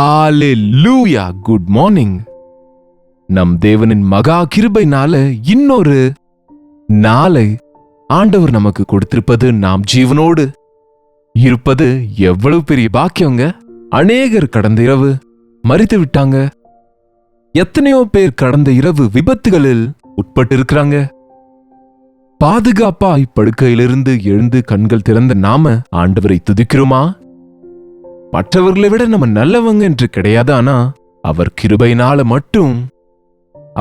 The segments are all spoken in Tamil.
ஹalleluya குட் மார்னிங். நம் தேவனின் மகா கிருபைனால இன்னொரு நாளை ஆண்டவர் நமக்கு கொடுத்திருப்பது, நாம் ஜீவனோடு இருப்பது எவ்வளவு பெரிய பாக்கியங்க. அநேகர் கடந்த இரவு மரித்து விட்டாங்க. எத்தனையோ பேர் கடந்த இரவு விபத்துகளில் உட்பட்டு இருக்கிறாங்க. பாதுகாப்பாய் படுக்கையிலிருந்து எழுந்து கண்கள் திறந்த நாம ஆண்டவரை துதிக்கிறோமா? மற்றவர்களை விட நம்ம நல்லவங்க என்று கிடையாது, ஆனா அவர் கிருபையினால மட்டும்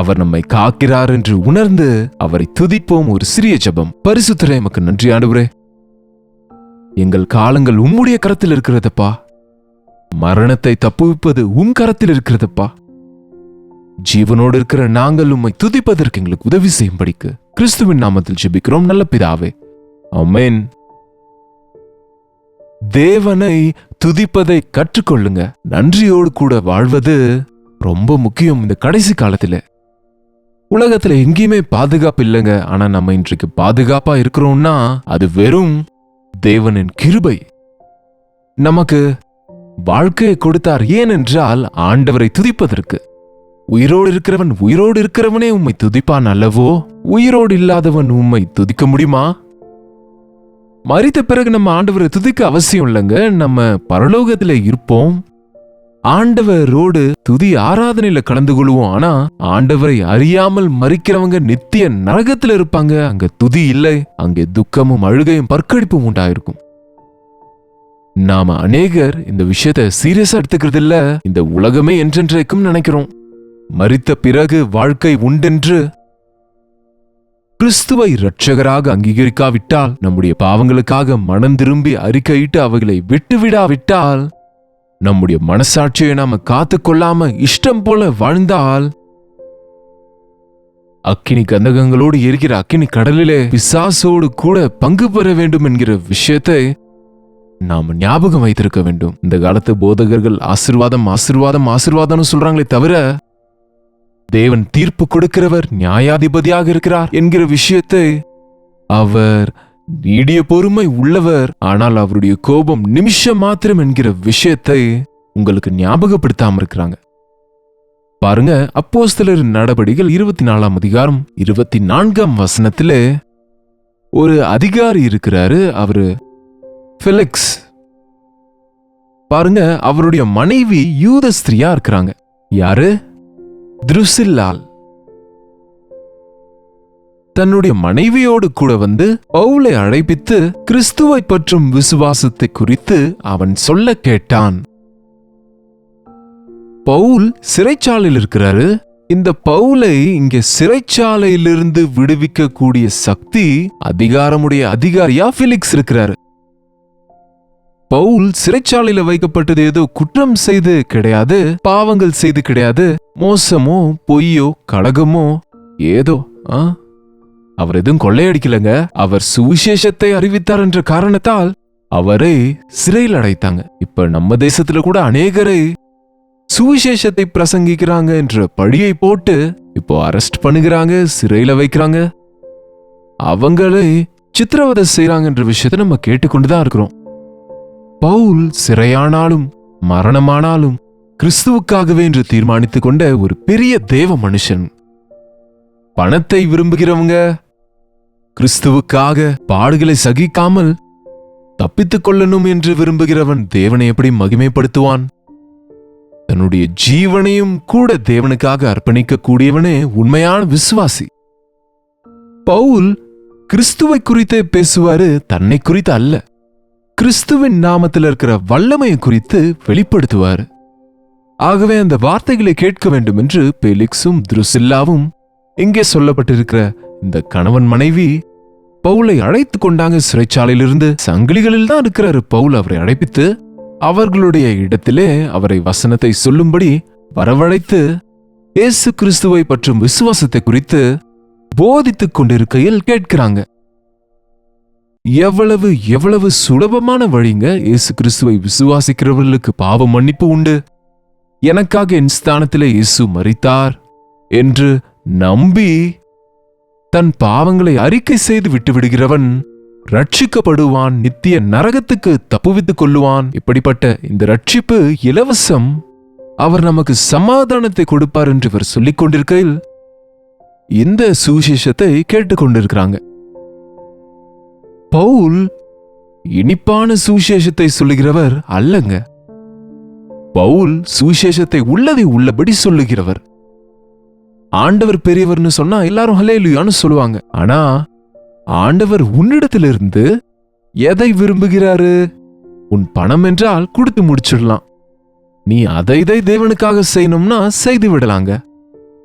அவர் நம்மை காக்கிறார் என்று உணர்ந்து அவரை துதிப்போம். ஒரு சிறிய ஜெபம். பரிசுத்தரே, எமக்கு நன்றி ஆண்டவரே. எங்கள் காலங்கள் உம்முடைய கரத்தில் இருக்கிறதப்பா. மரணத்தை தப்புவிப்பது உம் கரத்தில் இருக்கிறதப்பா. ஜீவனோடு இருக்கிற நாங்கள் உம்மை துதிப்பதற்கு எங்களுக்கு உதவி செய்யும்படிக்கு கிறிஸ்துவின் நாமத்தில் ஜெபிக்கிறோம் நல்ல பிதாவே, ஆமென். தேவனை துதிப்பதை கற்றுக்கொள்ளுங்க. நன்றியோடு கூட வாழ்வது ரொம்ப முக்கியம். இந்த கடைசி காலத்துல உலகத்துல எங்கேயுமே பாதுகாப்பு இல்லைங்க. ஆனா நம்ம இன்றைக்கு பாதுகாப்பா இருக்கிறோம்னா அது வெறும் தேவனின் கிருபை. நமக்கு வாழ்க்கையை கொடுத்தார். ஏனென்றால் ஆண்டவரை துதிப்பதற்கு. உயிரோடு இருக்கிறவனே உம்மை துதிப்பான் அல்லவோ? உயிரோடு இல்லாதவன் உம்மை துதிக்க முடியுமா? மரித்த பிறகு நம்ம ஆண்டவரை துதிக்க அவசியம் இல்லைங்க. நம்ம பரலோகத்துல இருப்போம். ஆண்டவரோடு துதி ஆராதனையில கலந்து கொள்வோம். ஆனா ஆண்டவரை அறியாமல் மரிக்கிறவங்க நித்திய நரகத்துல இருப்பாங்க. அங்க துதி இல்லை, அங்கே துக்கமும் அழுகையும் பற்கடிப்பும் உண்டாயிருக்கும். நாம அநேகர் இந்த விஷயத்தை சீரியஸா எடுத்துக்கிறது இல்ல. இந்த உலகமே என்றென்றைக்கும் நினைக்கிறோம். மரித்த பிறகு வாழ்க்கை உண்டென்று கிறிஸ்துவை இரட்சகராக அங்கீகரிக்காவிட்டால், நம்முடைய பாவங்களுக்காக மனம் திரும்பி அறிக்கையிட்டு அவைகளை விட்டுவிடாவிட்டால், நம்முடைய மனசாட்சியை நாம காத்து கொள்ளாம இஷ்டம் போல வாழ்ந்தால், அக்கினி கந்தகங்களோடு எரிகிற அக்கினி கடலிலே பிசாசோடு கூட பங்கு பெற வேண்டும் என்கிற விஷயத்தை நாம ஞாபகம் வைத்திருக்க வேண்டும். இந்த காலத்து போதகர்கள் ஆசீர்வாதம் ஆசீர்வாதம் ஆசீர்வாதம் சொல்றாங்களே தவிர, தேவன் தீர்ப்பு கொடுக்கிறவர், நியாயாதிபதியாக இருக்கிறார் என்கிற விஷயத்தை, அவர் நீடிய பொறுமை உள்ளவர், ஆனால் அவருடைய கோபம் நிமிஷம் மாத்திரம் என்கிற விஷயத்தை உங்களுக்கு ஞாபகப்படுத்தாம இருக்கிறாங்க. பாருங்க, அப்போஸ்தலர் நடபடிகள் 24ஆம் அதிகாரம் 24ஆம் வசனத்திலே ஒரு அதிகாரி இருக்கிறாரு. அவரு ஃபெலிக்ஸ். பாருங்க, அவருடைய மனைவி யூத ஸ்திரியா இருக்கிறாங்க. யாரு? துருசில்லாள். தன்னுடைய மனைவியோடு கூட வந்து பவுலை அழைப்பித்து கிறிஸ்துவை பற்றும் விசுவாசத்தை குறித்து அவன் சொல்ல கேட்டான். பவுல் சிறைச்சாலையில் இருக்கிறாரு. இந்த பவுலை இங்க சிறைச்சாலையிலிருந்து விடுவிக்க கூடிய சக்தி, அதிகாரமுடைய அதிகாரியா ஃபெலிக்ஸ் இருக்கிறாரு. பவுல் சிறைச்சாலையில வைக்கப்பட்டது ஏதோ குற்றம் செய்து கிடையாது, பாவங்கள் செய்து கிடையாது, மோசமோ பொய்யோ கலகமோ ஏதோ. அவர் எதுவும் கொள்ளையடிக்கலங்க. அவர் சுவிசேஷத்தை அறிவித்தார் என்ற காரணத்தால் அவரை சிறையில் அடைத்தாங்க. இப்ப நம்ம தேசத்துல கூட அநேகரை சுவிசேஷத்தை பிரசங்கிக்கிறாங்க என்ற பழியை போட்டு இப்போ அரெஸ்ட் பண்ணுகிறாங்க, சிறையில வைக்கிறாங்க, அவங்களை சித்திரவதை செய்யறாங்க என்ற விஷயத்தை நம்ம கேட்டுக்கொண்டுதான் இருக்கிறோம். பவுல் சிறையானாலும் மரணமானாலும் கிறிஸ்துவுக்காகவே என்று தீர்மானித்துக் கொண்ட ஒரு பெரிய தேவ மனுஷன். பணத்தை விரும்புகிறவங்க கிறிஸ்துவுக்காக பாடுகளை சகிக்காமல் தப்பித்துக் கொள்ளணும் என்று விரும்புகிறவன் தேவனை எப்படி மகிமைப்படுத்துவான்? தன்னுடைய ஜீவனையும் கூட தேவனுக்காக அர்ப்பணிக்க கூடியவனே உண்மையான விசுவாசி. பவுல் கிறிஸ்துவை குறித்தே பேசுவாரு, தன்னை குறித்து அல்ல. கிறிஸ்துவின் நாமத்தில் இருக்கிற வல்லமையை குறித்து வெளிப்படுத்துவார். ஆகவே அந்த வார்த்தைகளை கேட்க வேண்டும் என்று பெலிக்ஸும் துருசில்லாவும், இங்கே சொல்லப்பட்டிருக்கிற இந்த கணவன் மனைவி பவுலை அழைத்து கொண்டாங்க சிறைச்சாலையிலிருந்து. சங்கிலிகளில் தான் இருக்கிறாரு பவுல். அவரை அழைப்பித்து அவர்களுடைய இடத்திலே அவரை வசனத்தை சொல்லும்படி வரவழைத்து இயேசு கிறிஸ்துவை பற்றும் விசுவாசத்தை குறித்து போதித்துக் கொண்டிருக்கையில் கேட்கிறாங்க. எவ்வளவு எவ்வளவு சுலபமான வழிங்க. இயேசு கிறிஸ்துவை விசுவாசிக்கிறவர்களுக்கு பாவ மன்னிப்பு உண்டு. எனக்காக என் ஸ்தானத்திலே இயேசு மரித்தார் என்று நம்பி தன் பாவங்களை அறிக்கை செய்து விட்டுவிடுகிறவன் ரட்சிக்கப்படுவான், நித்திய நரகத்துக்கு தப்புவித்துக் கொள்ளுவான். இப்படிப்பட்ட இந்த ரட்சிப்பு இலவசம். அவர் நமக்கு சமாதானத்தை கொடுப்பார் என்று இவர் சொல்லிக் கொண்டிருக்கையில் இந்த சுவிசேஷத்தை கேட்டுக்கொண்டிருக்கிறாங்க. பவுல் இனிப்பான சுவிசேஷத்தை சொல்லுகிறவர் அல்லங்க. பவுல் சுவிசேஷத்தை உள்ளதை உள்ளபடி சொல்லுகிறவர். ஆண்டவர் பெரியவர்னு சொன்னா எல்லாரும் ஹல்லேலூயான்னு சொல்லுவாங்க. ஆனா ஆண்டவர் உன்னிடத்திலிருந்து எதை விரும்புகிறாரு? உன் பணம் என்றால் கொடுத்து முடிச்சிடலாம். நீ அதை இதை தேவனுக்காக செய்யணும்னா செய்து விடலாங்க.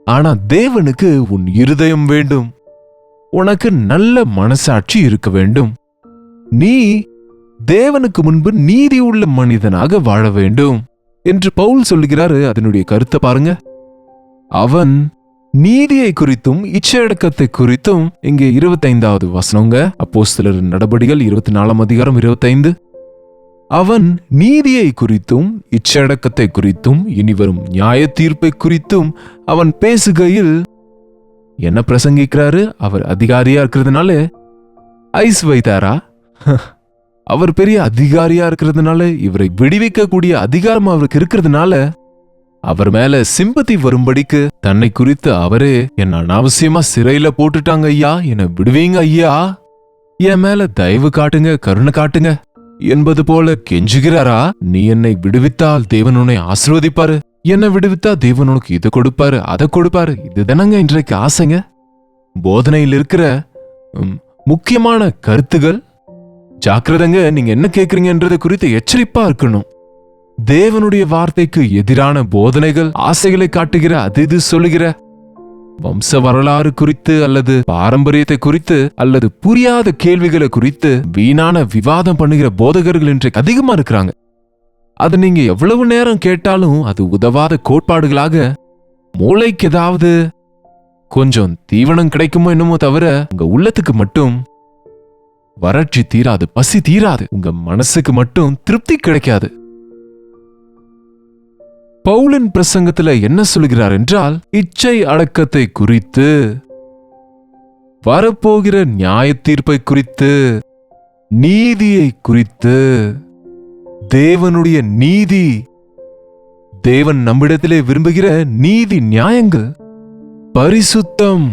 ஆனா தேவனுக்கு உன் இருதயம் வேண்டும். உனக்கு நல்ல மனசாட்சி இருக்க வேண்டும். நீ தேவனுக்கு முன்பு நீதி உள்ள மனிதனாக வாழ வேண்டும் என்று பவுல் சொல்லுகிறாரு. அதனுடைய கருத்தை பாருங்க. அவன் நீதியை குறித்தும் இச்சையடக்கத்தை குறித்தும் இங்கே 25வது வசனங்க, அப்போஸ்தலர் நடபடிகள் 24ஆம் அதிகாரம் 25. அவன் நீதியை குறித்தும் இச்சையடக்கத்தை குறித்தும் இனிவரும் நியாய தீர்ப்பை குறித்தும் அவன் பேசுகையில் என்ன பிரசங்கிக்கிறாரு? அவர் அதிகாரியா இருக்கிறதுனால ஐஸ் வைத்தாரா? அவர் பெரிய அதிகாரியா இருக்கிறதுனால, இவரை விடுவிக்க கூடிய அதிகாரம் அவருக்கு இருக்கிறதுனால அவர் மேல சிம்பத்தி வரும்படிக்கு தன்னை குறித்து அவரே என்ன அனாவசியமா சிறையில போட்டுட்டாங்க ஐயா, என்னை விடுவீங்க ஐயா, என் மேல தயவு காட்டுங்க, கருணை காட்டுங்க என்பது போல கெஞ்சுகிறாரா? நீ என்னை விடுவித்தால் தேவன் உன்னை ஆசீர்வதிப்பாரு, என்னை விடுவித்தா தேவன் உனக்கு இதை கொடுப்பாரு, அதை கொடுப்பாரு. இதுதானங்க இன்றைக்கு ஆசைங்க. போதனையில் இருக்கிற முக்கியமான கருத்துகள். ஜாக்கிரதைங்க, நீங்க என்ன கேக்குறீங்கன்றது குறித்து எச்சரிப்பா இருக்கணும். தேவனுடைய வார்த்தைக்கு எதிரான போதனைகள், ஆசைகளை காட்டுகிற, அது இது சொல்லுகிற, வம்ச வரலாறு குறித்து அல்லது பாரம்பரியத்தை குறித்து அல்லது புரியாத கேள்விகளை குறித்து வீணான விவாதம் பண்ணுகிற போதகர்கள் இன்றைக்கு அதிகமா இருக்கிறாங்க. அது நீங்க எவ்வளவு நேரம் கேட்டாலும் அது உதவாத கோட்பாடுகளாக, மூளைக்கு ஏதாவது கொஞ்சம் தீவனம் கிடைக்குமோ என்னமோ தவிர உங்க உள்ளத்துக்கு மட்டும் வறட்சி தீராது, பசி தீராது, உங்க மனசுக்கு மட்டும் திருப்தி கிடைக்காது. பவுலின் பிரசங்கத்துல என்ன சொல்கிறார் என்றால், இச்சை அடக்கத்தை குறித்து, வரப்போகிற நியாய தீர்ப்பை குறித்து, நீதியை குறித்து, தேவனுடைய நீதி, தேவன் நம்மிடத்திலே விரும்புகிற நீதி நியாயங்கள், பரிசுத்தம்,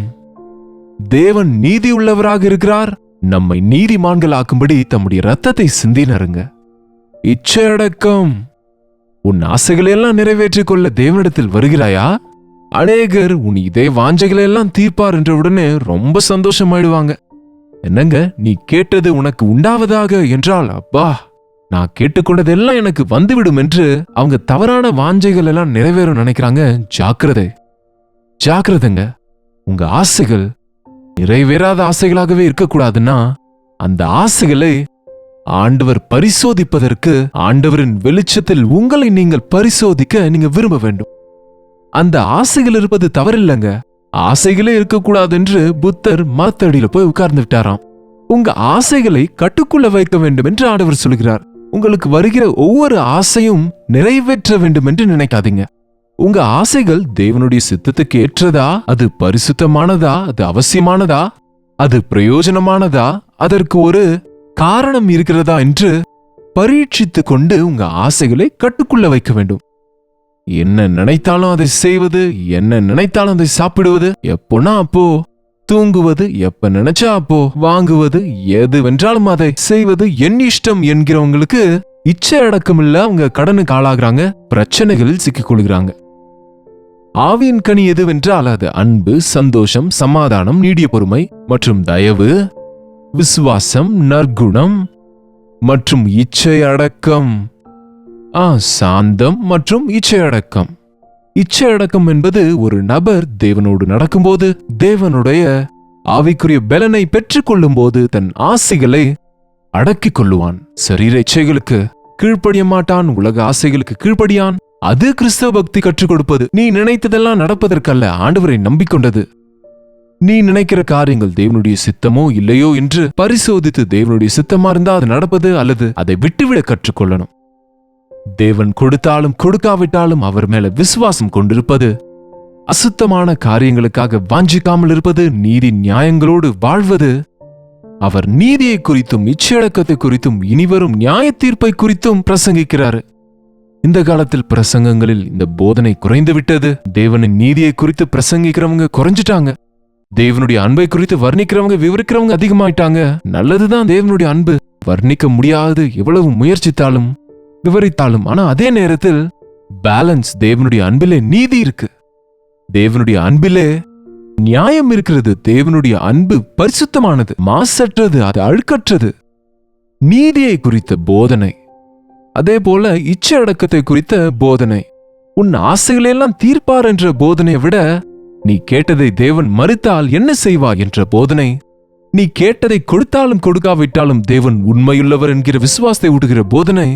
தேவன் நீதி உள்ளவராக இருக்கிறார், நம்மை நீதிமான்கள் ஆக்கும்படி தம்முடைய ரத்தத்தை சிந்தினருங்க. இச்சையடக்கம், உன் ஆசைகளை எல்லாம் நிறைவேற்றிக் கொள்ள தேவனிடத்தில் வருகிறாயா? அநேகர் உன் இதே வாஞ்சைகளை எல்லாம் தீர்ப்பார் என்ற உடனே ரொம்ப சந்தோஷமாயிடுவாங்க. என்னங்க, நீ கேட்டது உனக்கு உண்டாவதாக என்றால், அப்பா நான் கேட்டுக்கொண்டதெல்லாம் எனக்கு வந்துவிடும் என்று அவங்க தவறான வாஞ்சைகள் எல்லாம் நிறைவேறும் நினைக்கிறாங்க. ஜாக்கிரதை, ஜாக்கிரதைங்க. உங்க ஆசைகள் நிறைவேறாத ஆசைகளாகவே இருக்கக்கூடாதுன்னா அந்த ஆசைகளை ஆண்டவர் பரிசோதிப்பதற்கு, ஆண்டவரின் வெளிச்சத்தில் உங்களை நீங்கள் பரிசோதிக்க நீங்க விரும்ப வேண்டும். அந்த ஆசைகள் இருப்பது தவறில்லைங்க. ஆசைகளே இருக்கக்கூடாது என்று புத்தர் மரத்தடியில போய் உட்கார்ந்து விட்டாராம். உங்க ஆசைகளை கட்டுக்குள்ள வைக்க வேண்டும் என்று ஆண்டவர் சொல்கிறார். உங்களுக்கு வருகிற ஒவ்வொரு ஆசையும் நிறைவேற்ற வேண்டும் என்று நினைக்காதீங்க. உங்க ஆசைகள் தேவனுடைய சித்தத்துக்கு ஏற்றதா? அது பரிசுத்தமானதா? அது அவசியமானதா? அது பிரயோஜனமானதா? அதற்கு ஒரு காரணம் இருக்கிறதா என்று பரீட்சித்துக் கொண்டு உங்க ஆசைகளை கட்டுக்குள்ள வைக்க வேண்டும். என்ன நினைத்தாலும் அதை செய்வது, என்ன நினைத்தாலும் அதை சாப்பிடுவது, எப்போனா அப்போ தூங்குவது, எப்ப நினைச்சா அப்போ வாங்குவது, எது வென்றாலும் அதை செய்வது என் இஷ்டம் என்கிறவங்களுக்கு இச்சை அடக்கம் இல்ல. அவங்க கடனுக்கு ஆளாகிறாங்க, பிரச்சனைகளில் சிக்கிக் கொள்கிறாங்க. ஆவியின் கனி எதுவென்றால் அது அன்பு, சந்தோஷம், சமாதானம், நீடிய பொறுமை மற்றும் தயவு, விசுவாசம், நற்குணம் மற்றும் இச்சை அடக்கம். சாந்தம் மற்றும் இச்சை அடக்கம். இச்சை அடக்கம் என்பது ஒரு நபர் தேவனோடு நடக்கும்போது, தேவனுடைய ஆவிக்குரிய பலனை பெற்றுக்கொள்ளும் போது தன் ஆசைகளை அடக்கிக் கொள்ளுவான். சரீர இச்சைகளுக்கு கீழ்ப்படிய மாட்டான், உலக ஆசைகளுக்கு கீழ்ப்படியான். அது கிறிஸ்தவ பக்தி கற்றுக் கொடுப்பது. நீ நினைத்ததெல்லாம் நடப்பதற்கல்ல, ஆண்டவரை நம்பிக்கொண்டது. நீ நினைக்கிற காரியங்கள் தேவனுடைய சித்தமோ இல்லையோ என்று பரிசோதித்து தேவனுடைய சித்தமா இருந்தா அது நடப்பது அல்லது அதை விட்டுவிட கற்றுக்கொள்ளணும். தேவன் கொடுத்தாலும் கொடுக்காவிட்டாலும் அவர் மேல விசுவாசம் கொண்டிருப்பது, அசுத்தமான காரியங்களுக்காக வாஞ்சிக்காமல் இருப்பது, நீதி நியாயங்களோடு வாழ்வது. அவர் நீதியை குறித்தும் இச்சையடக்கத்தை குறித்தும் இனிவரும் நியாய தீர்ப்பை குறித்தும் பிரசங்கிக்கிறாரு. இந்த காலத்தில் பிரசங்கங்களில் இந்த போதனை குறைந்து விட்டது. தேவனின் நீதியை குறித்து பிரசங்கிக்கிறவங்க குறைஞ்சிட்டாங்க. தேவனுடைய அன்பை குறித்து வர்ணிக்கிறவங்க விவரிக்கிறவங்க அதிகமாயிட்டாங்க. நல்லதுதான் தேவனுடைய அன்பு, வர்ணிக்க முடியாது எவ்வளவு முயற்சித்தாலும் விவரித்தாலும். ஆனா அதே நேரத்தில் பேலன்ஸ், தேவனுடைய அன்பிலே நீதி இருக்கு, தேவனுடைய அன்பிலே நியாயம் இருக்கிறது. தேவனுடைய அன்பு பரிசுத்தமானது, மாசற்றது, அது அழுக்கற்றது. நீதியை குறித்த போதனை, அதே போல இச்சை அடக்கத்தை குறித்த போதனை, உன் ஆசைகளெல்லாம் தீர்ப்பார் என்ற போதனையை விட நீ கேட்டதை தேவன் மறுத்தால் என்ன செய்வாய் என்ற போதனை, நீ கேட்டதை கொடுத்தாலும் கொடுக்காவிட்டாலும் தேவன் உண்மையுள்ளவர் என்கிற விசுவாசத்தை ஊட்டுகிற போதனை,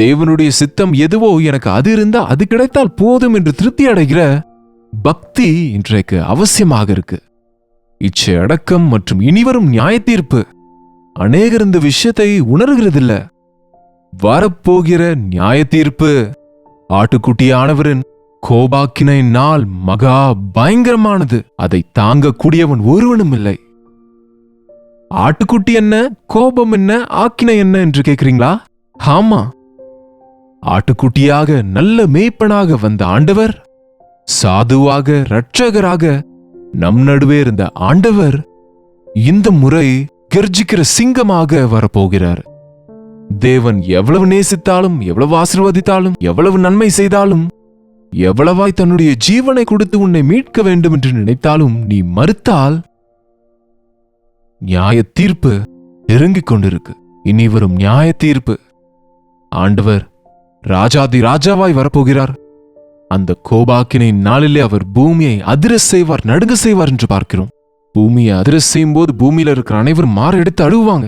தேவனுடைய சித்தம் எதுவோ எனக்கு அது இருந்தா அது கிடைத்தால் போதும் என்று திருப்தி அடைகிற பக்தி இன்றைக்கு அவசியமாக இருக்கு. இச்சை அடக்கம் மற்றும் இனிவரும் நியாய தீர்ப்பு, அநேகர் இந்த விஷயத்தை உணர்கிறதில்ல. வரப்போகிற நியாய தீர்ப்பு, ஆட்டுக்குட்டியானவரின் கோபாக்கினை நாள் மகா பயங்கரமானது. அதை தாங்கக்கூடியவன் ஒருவனும் இல்லை. ஆட்டுக்குட்டி என்ன, கோபம் என்ன, ஆக்கினை என்ன என்று கேட்கிறீங்களா? ஆமா, ஆட்டுக்குட்டியாக நல்ல மேய்ப்பனாக வந்த ஆண்டவர், சாதுவாக இரட்சகராக நம் நடுவே இருந்த ஆண்டவர் இந்த முறை கர்ஜிக்கிற சிங்கமாக வரப்போகிறார். தேவன் எவ்வளவு நேசித்தாலும், எவ்வளவு ஆசீர்வதித்தாலும், எவ்வளவு நன்மை செய்தாலும், எவ்வளவாய் தன்னுடைய ஜீவனை கொடுத்து உன்னை மீட்க வேண்டும் என்று நினைத்தாலும் நீ மறுத்தால் நியாய தீர்ப்பு இறங்கிக் கொண்டிருக்கு. இனி வரும் நியாய தீர்ப்பு, ஆண்டவர் ராஜாதி ராஜாவாய் வரப்போகிறார். அந்த கோபாக்கினை நாளிலே அவர் பூமியை அதிர செய்வார், நடுங்க செய்வார் என்று பார்க்கிறோம். பூமியை அதிர செய்யும் போது பூமியில இருக்கிற அனைவரும் மாற எடுத்து அழுவாங்க.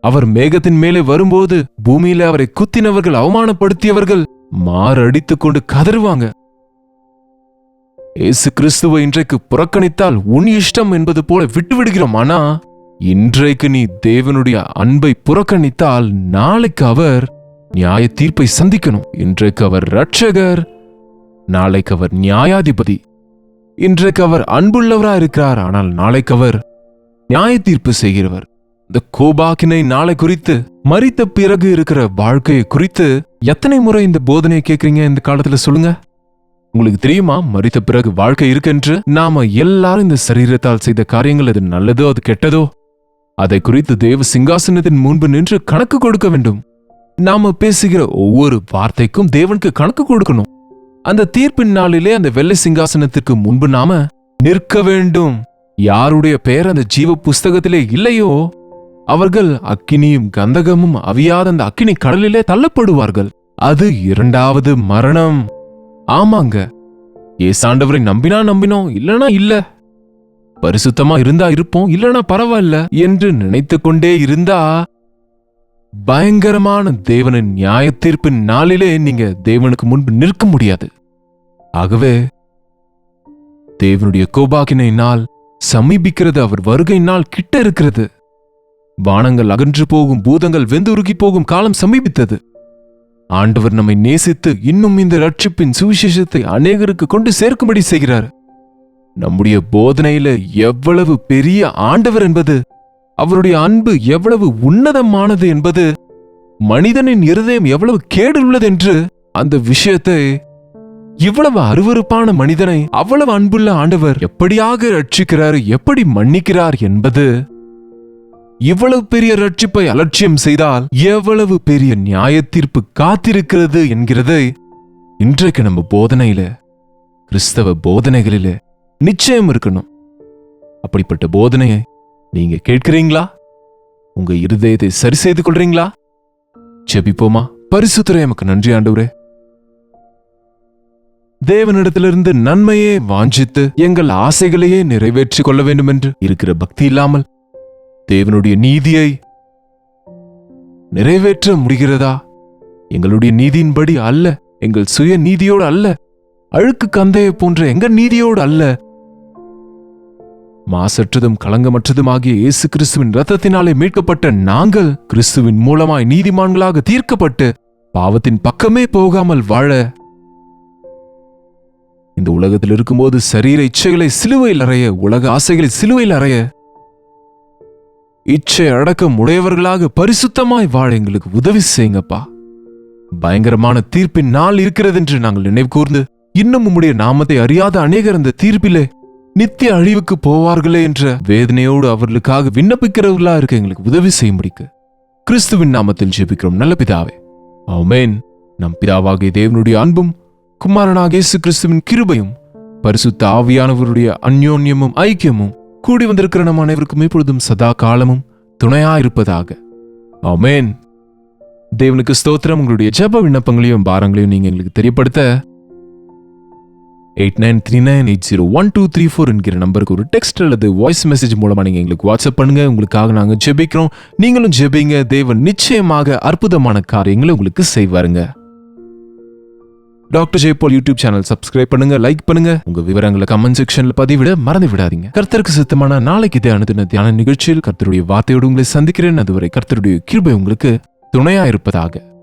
அவர் மேகத்தின் மேலே வரும்போது பூமியில அவரை குத்தினவர்கள், அவமானப்படுத்தியவர்கள் மாரடித்துக் கொண்டு கதறுவாங்க. இயேசு கிறிஸ்துவை இன்றைக்கு புறக்கணித்தால் உன் இஷ்டம் என்பது போல விட்டு விடுகிறோம். ஆனா இன்றைக்கு நீ தேவனுடைய அன்பை புறக்கணித்தால் நாளைக்கு அவர் நியாய தீர்ப்பை சந்திக்கணும். இன்றைக்கு அவர் இரட்சகர், நாளைக்கு அவர் நியாயாதிபதி. இன்றைக்கு அவர் அன்புள்ளவராக இருக்கிறார், ஆனால் நாளைக்கு அவர் நியாய தீர்ப்பு செய்கிறவர். இந்த கோபாக்கினை நாளை குறித்து, மரித்த பிறகு இருக்கிற வாழ்க்கையை குறித்து எத்தனை முறை இந்த போதனையை கேட்கறீங்க இந்த காலத்துல சொல்லுங்க. உங்களுக்கு தெரியுமா மரித்த பிறகு வாழ்க்கை இருக்கென்று? நாம எல்லாரும் இந்த சரீரத்தால் செய்த காரியங்கள் அது நல்லதோ அது கெட்டதோ அதை குறித்து தேவ சிங்காசனத்தின் முன்பு நின்று கணக்கு கொடுக்க வேண்டும். நாம பேசுகிற ஒவ்வொரு வார்த்தைக்கும் தேவனுக்கு கணக்கு கொடுக்கணும். அந்த தீர்ப்பின் நாளிலே அந்த வெள்ளை சிங்காசனத்திற்கு முன்பு நாம நிற்க வேண்டும். யாருடைய பெயர் அந்த ஜீவ புஸ்தகத்திலே இல்லையோ அவர்கள் அக்கினியும் கந்தகமும் அவியாத அந்த அக்கினி கடலிலே தள்ளப்படுவார்கள். அது இரண்டாவது மரணம். ஆமாங்க, ஏசாண்டவரை நம்பினோம், இல்லனா இல்ல, பரிசுத்தமா இருந்தா இருப்போம், இல்லனா பரவாயில்ல என்று நினைத்து கொண்டே இருந்தா பயங்கரமான தேவனின் நியாய தீர்ப்பின் நாளிலே நீங்க தேவனுக்கு முன்பு நிற்க முடியாது. ஆகவே தேவனுடைய கோபாக்கினை நாள் சமீபிக்கிறது, அவர் வருகை நாள் கிட்ட இருக்கிறது. வானங்கள் அகன்று போகும், பூதங்கள் வெந்துருகி போகும் காலம் சமீபித்தது. ஆண்டவர் நம்மை நேசித்து இன்னும் இந்த ரட்சிப்பின் சுவிசேஷத்தை அநேகருக்கு கொண்டு சேர்க்கும்படி செய்கிறார். நம்முடைய போதனையில எவ்வளவு பெரிய ஆண்டவர் என்பது, அவருடைய அன்பு எவ்வளவு உன்னதமானது என்பது, மனிதனின் இருதயம் எவ்வளவு கேடு உள்ளதென்று அந்த விஷயத்தை, இவ்வளவு அருவருப்பான மனிதனை அவ்வளவு அன்புள்ள ஆண்டவர் எப்படியாக ரட்சிக்கிறார், எப்படி மன்னிக்கிறார் என்பது, இவ்வளவு பெரிய ரட்சிப்பை அலட்சியம் செய்தால் எவ்வளவு பெரிய நியாய தீர்ப்பு காத்திருக்கிறது என்கிறதை இன்றைக்கு நம்ம போதனையில, கிறிஸ்தவ போதனைகளில நிச்சயம் இருக்கணும். அப்படிப்பட்ட போதனையை நீங்க கேட்கிறீங்களா? உங்க இருதயத்தை சரி செய்து கொள்றீங்களா? ஜெபிப்போமா. பரிசுத்தரே, எமக்கு நன்றி ஆண்டவரே. தேவனிடத்திலிருந்து நன்மையே வாஞ்சித்து எங்கள் ஆசைகளையே நிறைவேற்றிக் கொள்ள வேண்டும் என்று இருக்கிற பக்தி இல்லாமல் தேவனுடைய நீதியை நிறைவேற்ற முடிகிறதா? எங்களுடைய நீதியின்படி அல்ல, எங்கள் சுய நீதியோடு அல்ல, அழுக்கு கந்தையை போன்ற எங்க நீதியோடு அல்ல, மாசற்றதும் களங்கமற்றதும் ஆகிய இயேசு கிறிஸ்துவின் இரத்தத்தினாலே மீட்கப்பட்ட நாங்கள் கிறிஸ்துவின் மூலமாய் நீதிமான்களாக தீர்க்கப்பட்டு பாவத்தின் பக்கமே போகாமல் வாழ, இந்த உலகத்தில் இருக்கும்போது சரீர இச்சைகளை சிலுவையில் அறைய, உலக ஆசைகளை சிலுவையில் அறைய, இச்சை அடக்கம் உடையவர்களாக பரிசுத்தமாய் வாழ எங்களுக்கு உதவி செய்யுங்கப்பா. பயங்கரமான தீர்ப்பின் நாள் இருக்கிறது என்று நாங்கள் நினைவு கூர்ந்து இன்னும் உம்முடைய நாமத்தை அறியாத அநேகர் அந்த தீர்ப்பிலே நித்திய அழிவுக்கு போவார்களே என்ற வேதனையோடு அவர்களுக்காக விண்ணப்பிக்கிறவர்களா இருக்க எங்களுக்கு உதவி செய்யும்படிக்கு கிறிஸ்துவின் நாமத்தில் ஜெபிக்கிறோம் நல்ல பிதாவே ஆமென். நம் பிதாவாகிய தேவனுடைய அன்பும் குமாரனாகிய இயேசு கிறிஸ்துவின் கிருபையும் பரிசுத்த ஆவியானவருடைய அந்யோன்யமும் ஐக்கியமும் கூடி வந்திருக்கிற நம் அனைவருக்கும் எப்பொழுதும் சதா காலமும் துணையாயிருப்பதாக ஆமென். தேவனுக்கு ஸ்தோத்திரம். உங்களுடைய ஜெப விண்ணப்பங்களையும் பாரங்களையும் நீங்க எங்களுக்கு தெரியப்படுத்த 8939801234 என்கிற நம்பருக்கு ஒரு டெக்ஸ்ட் அல்லது வாய்ஸ் மெசேஜ் மூலமா நீங்க எங்களுக்கு வாட்ஸ்அப் பண்ணுங்க. உங்களுக்காக நாங்க ஜெபிக்கிறோம். நீங்களும் ஜெபிங்க. தேவன் நிச்சயமாக அற்புதமான காரியங்களை உங்களுக்கு செய்வாருங்க. Doctor Jayapal YouTube channel subscribe பண்ணுங்க, லைக் பண்ணுங்க. உங்க விவரங்களை கமெண்ட் செக்ஷன்ல பதிவிட மறந்து விடாதீங்க. கர்த்தருக்கு சித்தமான நாளைக்கு இதே அனுதின தியான நிகழ்ச்சியில் கர்த்தருடைய வார்த்தையோடு உங்களை சந்திக்கிறேன். அதுவரை கர்த்தருடைய கிருபை உங்களுக்கு துணையா இருப்பதாக.